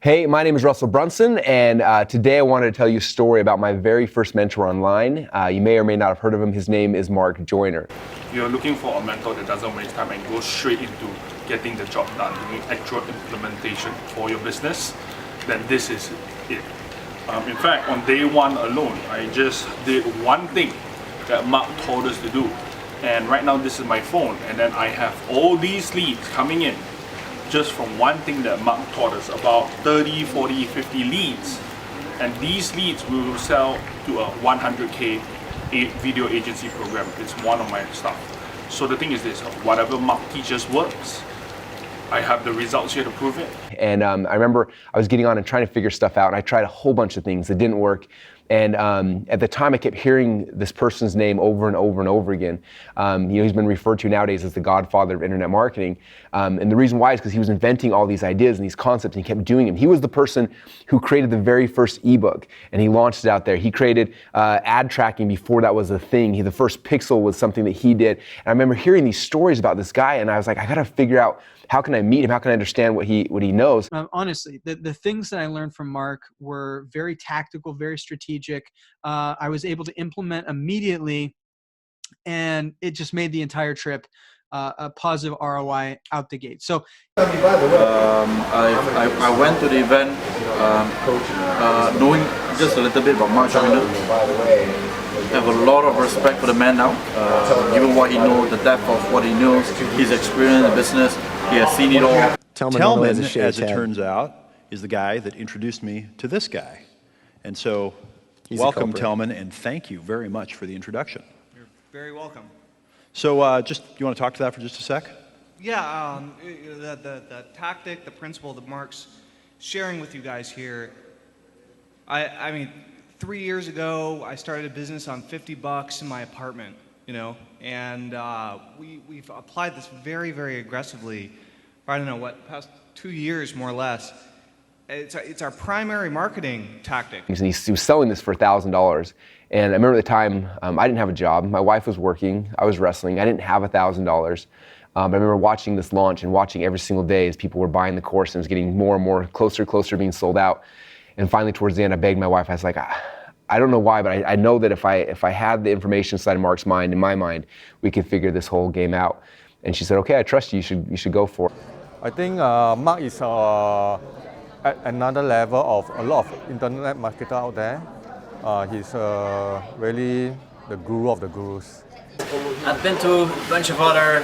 Hey, my name is Russell Brunson, and today I wanted to tell you a story about my very first mentor online. You may or may not have heard of him. His name is Joyner. If you're looking for a mentor that doesn't waste time and goes straight into getting the job done, doing actual implementation for your business, then this is it. In fact, on day one alone, I just did one thing that Mark told us to do. And right now, this is my phone, and then I have all these leads coming in just from one thing that Mark taught us, about 30, 40, 50 leads. And these leads we will sell to a 100K video agency program. It's one of my stuff. So the thing is this, whatever Mark teaches works. I have the results here to prove it. And I remember I was getting on and trying to figure stuff out, and I tried a whole bunch of things that didn't work. And at the time, I kept hearing this person's name over and over and over again. He's been referred to nowadays as the godfather of internet marketing. And the reason why is because he was inventing all these ideas and these concepts, and he kept doing them. He was the person who created the very first ebook, and he launched it out there. He created ad tracking before that was a thing. The first pixel was something that he did. And I remember hearing these stories about this guy, and I was like, I got to figure out, how can I meet him? How can I understand what he knows? Honestly, the things that I learned from Mark were very tactical, very strategic. I was able to implement immediately, and it just made the entire trip a positive ROI out the gate. So I went to the event knowing just a little bit about Mark Joyner. I have a lot of respect for the man now, given what he knows, the depth of what he knows, his experience in business. He has seen it all. Telman, as it turns out, is the guy that introduced me to this guy. And so, welcome, Telman, and thank you very much for the introduction. You're very welcome. So, you want to talk to that for just a sec? Yeah, the tactic, the principle that Mark's sharing with you guys here. I mean, 3 years ago, I started a business on $50 in my apartment, and we've applied this very, very aggressively for, I don't know, past 2 years, more or less. It's our primary marketing tactic. And he was selling this for $1,000. And I remember at the time, I didn't have a job. My wife was working. I was wrestling. I didn't have $1,000. I remember watching this launch and watching every single day as people were buying the course, and it was getting more and more closer to being sold out. And finally, towards the end, I begged my wife. I was like, I don't know why, but I know that if I had the information inside of Mark's mind, in my mind, we could figure this whole game out. And she said, okay, I trust you. You should go for it. I think Mark is at another level of a lot of internet marketers out there. He's really the guru of the gurus. I've been to a bunch of other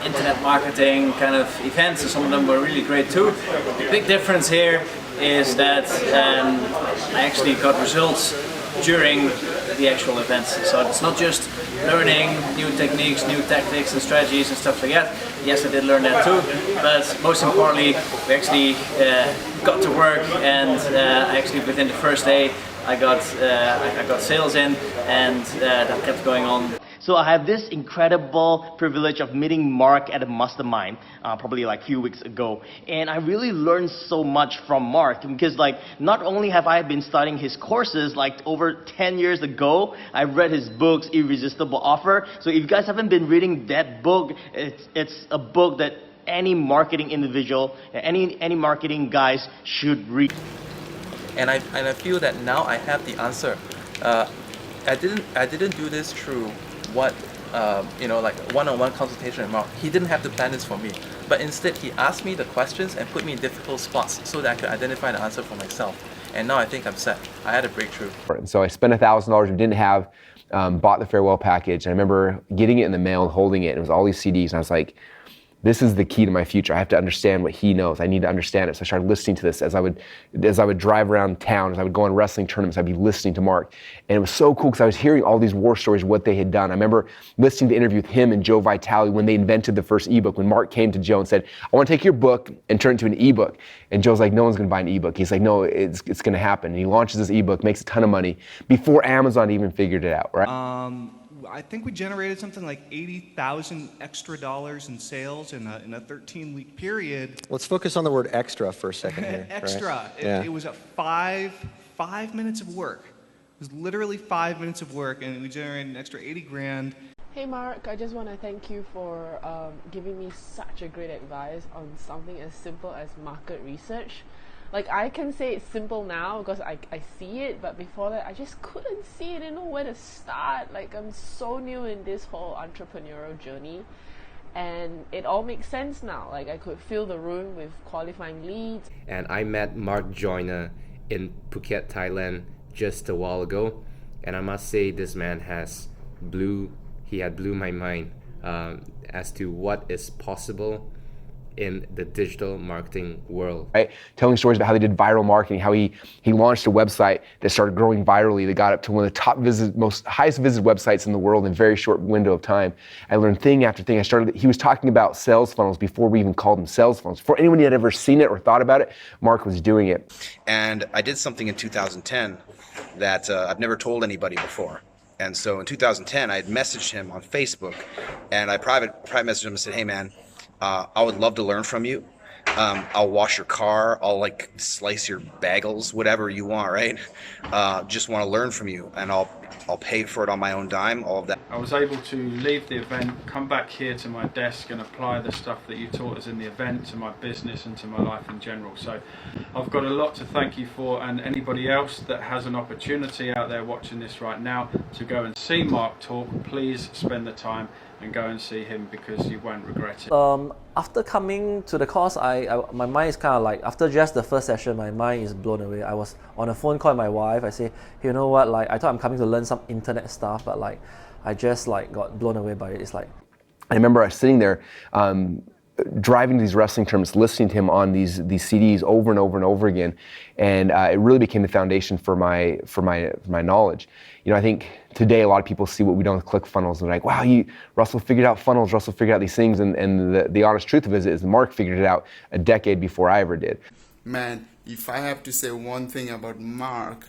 internet marketing kind of events, and some of them were really great too. The big difference here is that I actually got results during the actual events. So it's not just learning new techniques, new tactics and strategies and stuff like that. Yes, I did learn that too, but most importantly, we actually got to work, and actually within the first day I got sales in, and that kept going on. So I have this incredible privilege of meeting Mark at a mastermind, probably like a few weeks ago. And I really learned so much from Mark, because not only have I been studying his courses over 10 years ago, I've read his books, Irresistible Offer. So if you guys haven't been reading that book, it's a book that any marketing individual, any marketing guys should read. And I feel that now I have the answer. I didn't do this through one-on-one consultation with Mark. He didn't have to plan this for me, but instead he asked me the questions and put me in difficult spots so that I could identify the answer for myself. And now I think I'm set. I had a breakthrough. And so I spent $1,000 we didn't have, bought the farewell package. And I remember getting it in the mail and holding it, and it was all these CDs, and I was like, this is the key to my future. I have to understand what he knows. I need to understand it. So I started listening to this as I would drive around town, as I would go on wrestling tournaments, I'd be listening to Mark. And it was so cool because I was hearing all these war stories, what they had done. I remember listening to the interview with him and Joe Vitale when they invented the first ebook, when Mark came to Joe and said, I want to take your book and turn it into an ebook. And Joe's like, no one's going to buy an ebook. He's like, no, it's going to happen. And he launches this ebook, makes a ton of money before Amazon even figured it out, right? I think we generated something like $80,000 extra in sales in a 13-week period. Let's focus on the word extra for a second here. Extra. Right? It was a five minutes of work. It was literally 5 minutes of work, and we generated an extra 80 grand. Hey Mark, I just want to thank you for giving me such a great advice on something as simple as market research. Like, I can say it's simple now because I see it, but before that I just couldn't see it, didn't know where to start. Like, I'm so new in this whole entrepreneurial journey, and it all makes sense now. Like, I could fill the room with qualifying leads. And I met Mark Joyner in Phuket, Thailand just a while ago, and I must say this man blew my mind as to what is possible in the digital marketing world. Right? Telling stories about how they did viral marketing, how he launched a website that started growing virally, that got up to one of the top highest visited websites in the world in a very short window of time. I learned thing after thing. He was talking about sales funnels before we even called them sales funnels. Before anyone had ever seen it or thought about it, Mark was doing it. And I did something in 2010 that I've never told anybody before. And so in 2010, I had messaged him on Facebook, and I private messaged him and said, hey man, I would love to learn from you. I'll wash your car, I'll like slice your bagels, whatever you want, right? Just want to learn from you, and I'll pay for it on my own dime, all of that. I was able to leave the event, come back here to my desk and apply the stuff that you taught us in the event to my business and to my life in general. So I've got a lot to thank you for, and anybody else that has an opportunity out there watching this right now to go and see Mark talk, please spend the time and go and see him, because you won't regret it. After coming to the course, my mind is kind of like, after just the first session, my mind is blown away. I was on a phone call with my wife. I say, you know what, like, I thought I'm coming to learn some internet stuff, but like, I just like got blown away by it. It's like, I remember I was sitting there, driving to these wrestling tournaments, listening to him on these CDs over and over and over again, and it really became the foundation for my knowledge. You know, I think today a lot of people see what we do with ClickFunnels and they're like, wow, Russell figured out funnels, Russell figured out these things, and the honest truth of it is Mark figured it out a decade before I ever did. Man, if I have to say one thing about Mark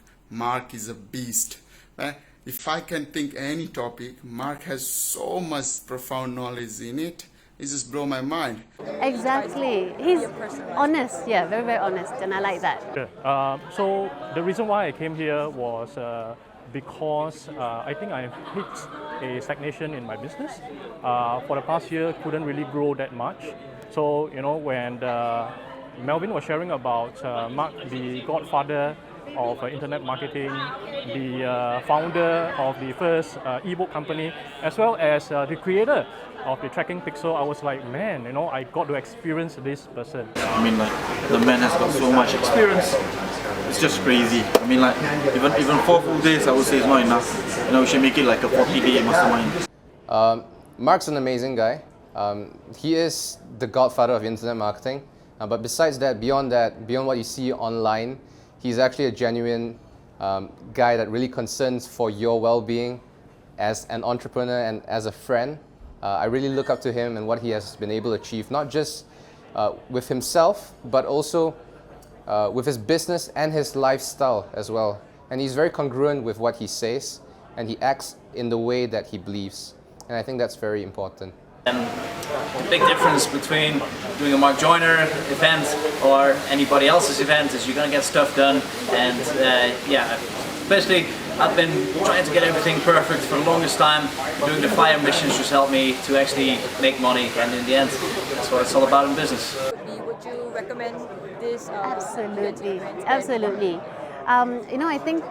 is a beast. Right? If I can think any topic, Mark has so much profound knowledge in it. It just blows my mind. Exactly. He's honest, yeah, very, very honest, and I like that. Sure. So the reason why I came here was because I think I hit a stagnation in my business. For the past year, couldn't really grow that much. So, you know, when Melvin was sharing about Mark, the godfather of internet marketing, the founder of the first ebook company, as well as the creator of the tracking pixel, I was like, man, you know, I got to experience this person. I mean, like, the man has got so much experience. It's just crazy. I mean, like, even 4 full days, I would say is not enough. You know, we should make it like a 40-day mastermind. Mark's an amazing guy. He is the godfather of internet marketing. But besides that, beyond what you see online, he's actually a genuine guy that really concerns for your well-being as an entrepreneur and as a friend. I really look up to him and what he has been able to achieve, not just with himself, but also with his business and his lifestyle as well. And he's very congruent with what he says, and he acts in the way that he believes. And I think that's very important. And the big difference between doing a Mark Joyner event or anybody else's event is you're going to get stuff done. And yeah, basically I've been trying to get everything perfect for the longest time. Doing the fire missions just helped me to actually make money, and in the end, that's what it's all about in business. Would you recommend this? Absolutely, absolutely. You know, I think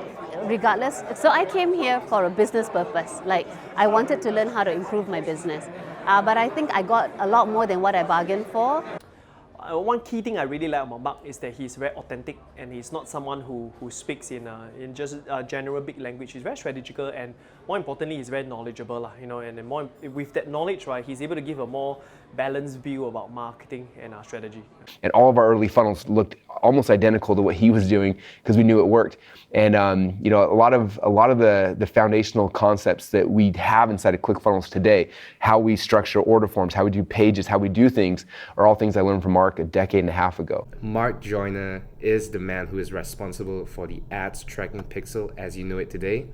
regardless, so I came here for a business purpose. Like, I wanted to learn how to improve my business. But I think I got a lot more than what I bargained for. One key thing I really like about Mark is that he's very authentic, and he's not someone who speaks in just general big language. He's very strategical, and more importantly, he's very knowledgeable, you know. And more, with that knowledge, right, he's able to give a more balanced view about marketing and strategy. And all of our early funnels looked almost identical to what he was doing because we knew it worked. And you know, a lot of the foundational concepts that we have inside of ClickFunnels today, how we structure order forms, how we do pages, how we do things, are all things I learned from Mark a decade and a half ago. Mark Joyner is the man who is responsible for the ads tracking pixel as you know it today.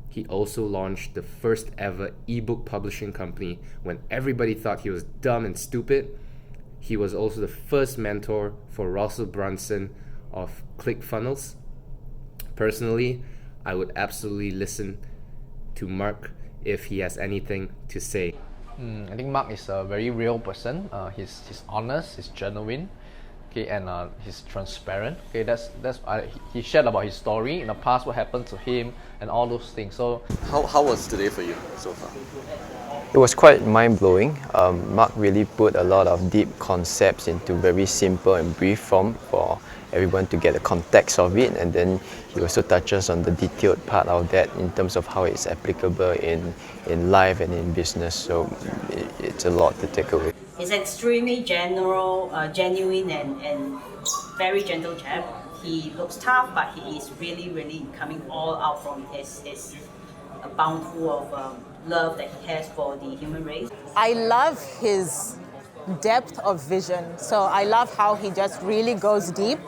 He also launched the first ever ebook publishing company when everybody thought he was dumb and stupid. He was also the first mentor for Russell Brunson of ClickFunnels. Personally, I would absolutely listen to Mark if he has anything to say. I think Mark is a very real person. He's honest, he's genuine, Okay, and he's transparent. Okay, he shared about his story in the past, what happened to him, and all those things. So, how was today for you so far? It was quite mind-blowing. Mark really put a lot of deep concepts into very simple and brief form for everyone to get the context of it, and then he also touches on the detailed part of that in terms of how it's applicable in life and in business. So it's a lot to take away. He's extremely genuine and very gentle chap. He looks tough, but he is really coming all out from his bountiful of love that he has for the human race. I love his depth of vision. So I love how he just really goes deep.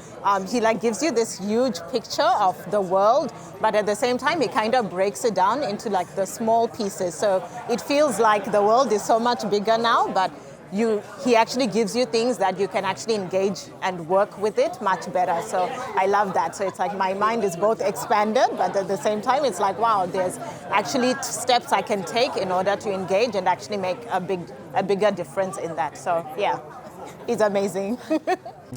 He gives you this huge picture of the world, but at the same time, he kind of breaks it down into the small pieces. So it feels like the world is so much bigger now, but he actually gives you things that you can actually engage and work with it much better. So I love that. So it's like my mind is both expanded, but at the same time, it's like, wow, there's actually steps I can take in order to engage and actually make a bigger difference in that. So yeah, it's amazing.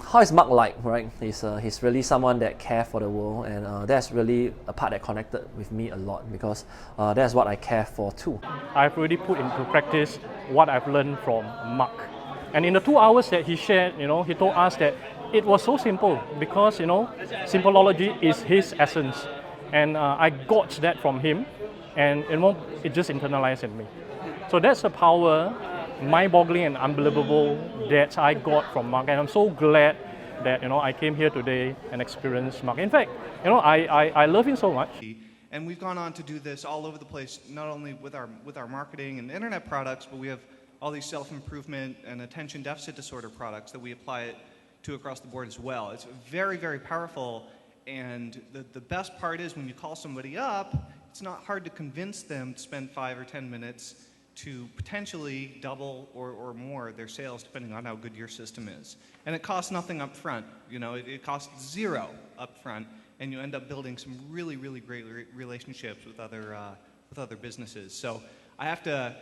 How is Mark like, right? He's really someone that cares for the world, and that's really a part that connected with me a lot, because that's what I care for too. I've already put into practice what I've learned from Mark. And in the 2 hours that he shared, he told us that it was so simple because, simpleology is his essence. And I got that from him, and it just internalized in me. So that's the power, mind-boggling and unbelievable, that I got from Mark, and I'm so glad that I came here today and experienced Mark. In fact, I love him so much. And we've gone on to do this all over the place, not only with our marketing and internet products, but we have all these self-improvement and attention deficit disorder products that we apply it to across the board as well. It's very powerful, and the best part is when you call somebody up, it's not hard to convince them to spend 5 or 10 minutes to potentially double or more their sales, depending on how good your system is. And it costs nothing up front. It costs zero up front, and you end up building some really great relationships with other businesses. So I have to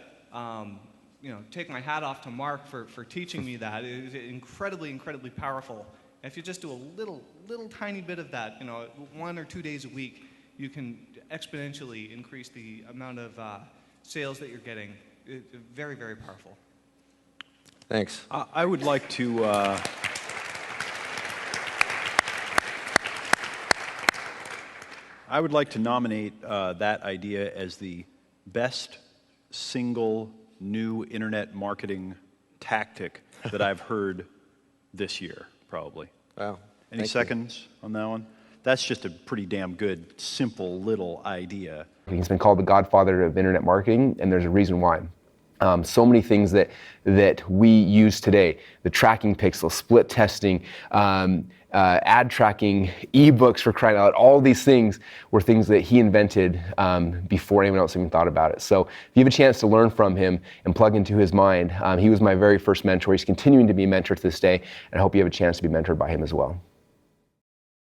take my hat off to Mark for teaching me that. It is incredibly powerful. And if you just do a little tiny bit of that, 1 or 2 days a week, you can exponentially increase the amount of sales that you're getting. Very powerful. Thanks. I would like to nominate that idea as the best single new internet marketing tactic that I've heard this year, probably. Wow. Any seconds on that one? That's just a pretty damn good, simple little idea. He's been called the godfather of internet marketing, and there's a reason why. So many things that we use today, the tracking pixel, split testing, ad tracking, ebooks for crying out, all these things were things that he invented before anyone else even thought about it. So if you have a chance to learn from him and plug into his mind, he was my very first mentor. He's continuing to be a mentor to this day, and I hope you have a chance to be mentored by him as well.